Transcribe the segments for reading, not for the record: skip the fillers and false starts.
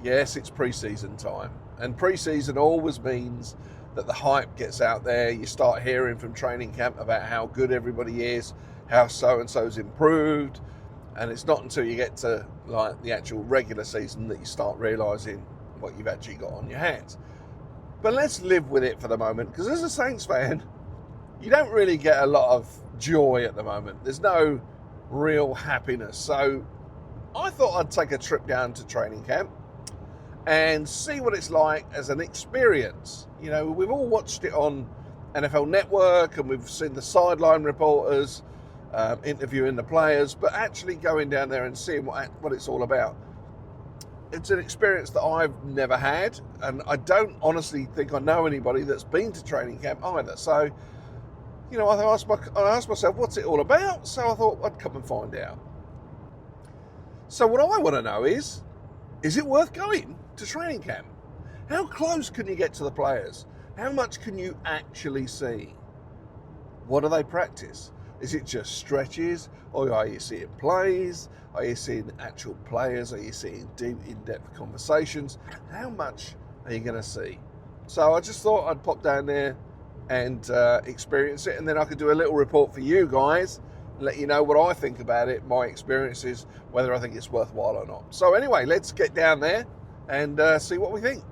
Yes, it's pre-season time, and pre-season always means that the hype gets out there. You start hearing from training camp about how good everybody is, how so-and-so's improved, and it's not until you get to like the actual regular season that you start realising what you've actually got on your hands. But let's live with it for the moment, because as a Saints fan, you don't really get a lot of joy at the moment. There's no real happiness. So I thought I'd take a trip down to training camp and see what it's like as an experience. You know, we've all watched it on NFL Network and we've seen the sideline reporters interviewing the players, but actually going down there and seeing what it's all about. It's an experience that I've never had, and I don't honestly think I know anybody that's been to training camp either. So, you know, I asked myself, what's it all about? So I thought I'd come and find out. So what I want to know is it worth going to training camp? How close can you get to the players? How much can you actually see? What do they practice? Is it just stretches, or are you seeing plays? Are you seeing actual players? Are you seeing deep, in-depth conversations? How much are you going to see? So I just thought I'd pop down there and experience it, and then I could do a little report for you guys, let you know what I think about it, my experiences, whether I think it's worthwhile or not. So anyway, let's get down there and see what we think.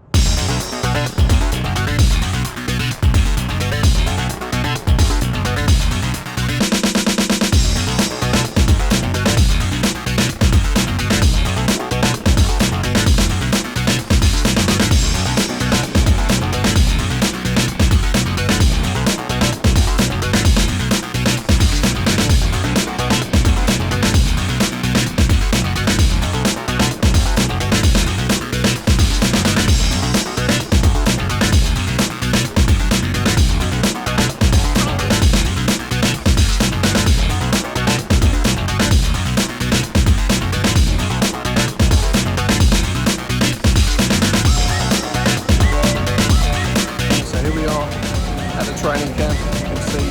Training camp, you can see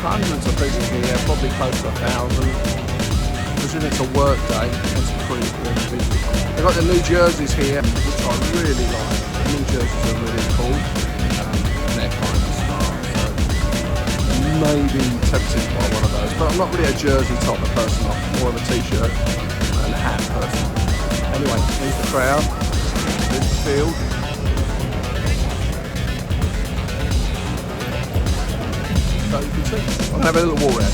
hundreds of people here, probably close to 1,000. Because it's a work day, it's pretty busy. They've got the new jerseys here, which I really like. The new jerseys are really cool, and they're kind of smart, so maybe tempted by one of those. But I'm not really a jersey type of person, I'm more of a t-shirt and a hat person. Anyway, here's the crowd, here's the field. So you can see, I'm going to have a little walk around.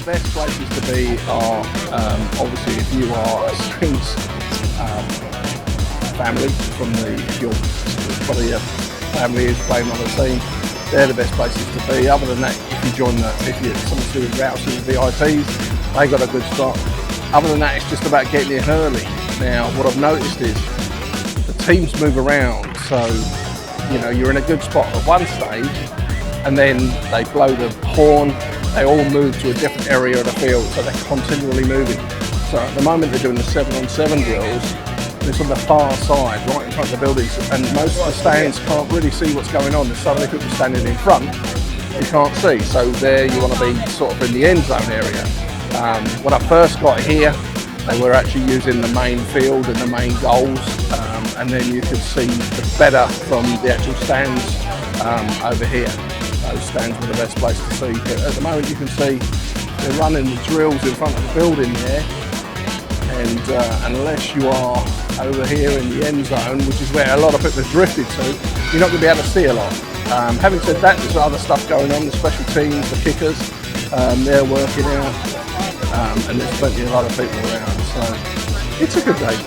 Best places to be are obviously if you are a Saints family, if your family is playing on the team, they're the best places to be. Other than that, if you're something to do with Rouses and VIPs, they got a good spot. Other than that, it's just about getting here early. Now, what I've noticed is the teams move around, so you know you're in a good spot at one stage, and then they blow the horn. They all move to a different area of the field, so they're continually moving. So at the moment they're doing the 7-on-7 drills. It's on the far side, right in front of the buildings, and most of the stands can't really see what's going on. There's so many people standing in front, you can't see. So there you want to be sort of in the end zone area. When I first got here, they were actually using the main field and the main goals, and then you could see the better from the actual stands over here. Those stands were the best place to see. But at the moment you can see they're running the drills in front of the building there, and unless you are over here in the end zone, which is where a lot of people have drifted to, you're not going to be able to see a lot. Having said that, there's other stuff going on, the special teams, the kickers, they're working out, and there's plenty of other people around, so it's a good day.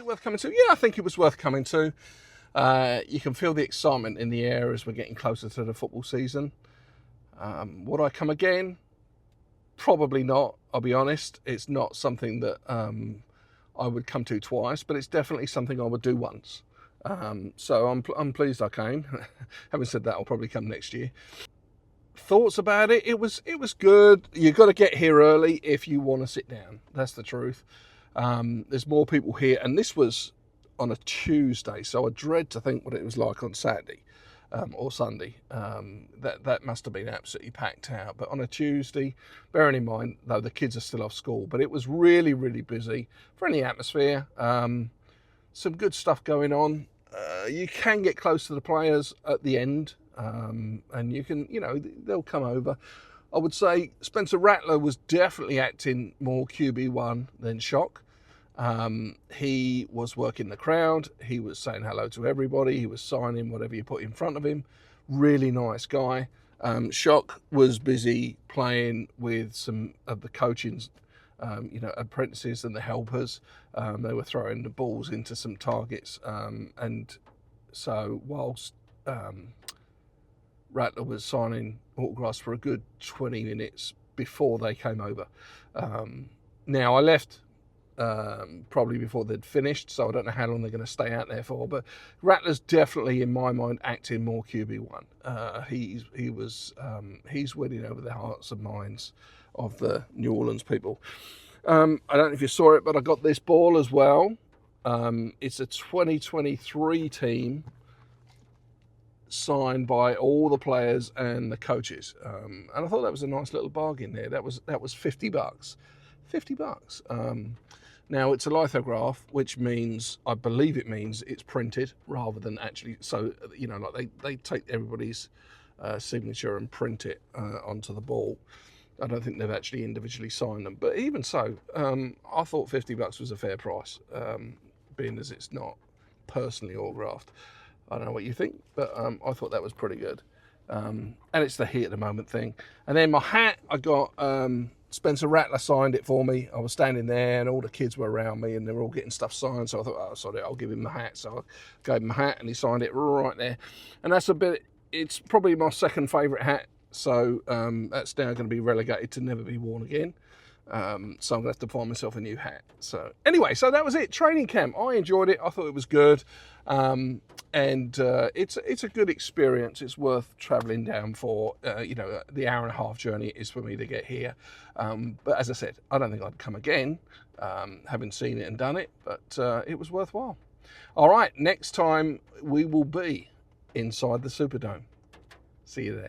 it worth coming to? Yeah, I think it was worth coming to. You can feel the excitement in the air as we're getting closer to the football season. Would I come again? Probably not, I'll be honest. It's not something that I would come to twice, but it's definitely something I would do once. So I'm pleased I came. Having said that, I'll probably come next year. Thoughts about it? It was good. You've got to get here early if you want to sit down. That's the truth. There's more people here, and this was on a Tuesday, so I dread to think what it was like on Saturday or Sunday. That must have been absolutely packed out. But on a Tuesday, bearing in mind though the kids are still off school, but it was really busy. Friendly atmosphere. Some good stuff going on. You can get close to the players at the end. And you can, they'll come over. I would say Spencer Rattler was definitely acting more QB1 than Shock. He was working the crowd. He was saying hello to everybody. He was signing whatever you put in front of him. Really nice guy. Shock was busy playing with some of the coaching's, apprentices and the helpers. They were throwing the balls into some targets. And so whilst Rattler was signing autographs for a good 20 minutes before they came over. Now, I left probably before they'd finished, so I don't know how long they're going to stay out there for, but Rattler's definitely, in my mind, acting more QB1. He's winning over the hearts and minds of the New Orleans people. I don't know if you saw it, but I got this ball as well. It's a 2023 team, signed by all the players and the coaches, and I thought that was a nice little bargain there. That was $50. $50. Now it's a lithograph, which means, I believe it means it's printed rather than actually. So like they take everybody's signature and print it onto the ball. I don't think they've actually individually signed them, but even so, I thought $50 was a fair price, being as it's not personally autographed. I don't know what you think, but I thought that was pretty good. And it's the heat at the moment thing. And then my hat, I got Spencer Rattler signed it for me. I was standing there and all the kids were around me and they were all getting stuff signed. So I thought, oh, sorry, I'll give him my hat. So I gave him my hat and he signed it right there. And it's probably my second favourite hat. So that's now going to be relegated to never be worn again. So I'm going to have to find myself a new hat. So anyway, so that was it. Training camp. I enjoyed it. I thought it was good. And it's a good experience. It's worth travelling down for. The hour and a half journey it is for me to get here. But as I said, I don't think I'd come again, having seen it and done it. But it was worthwhile. All right, next time we will be inside the Superdome. See you there.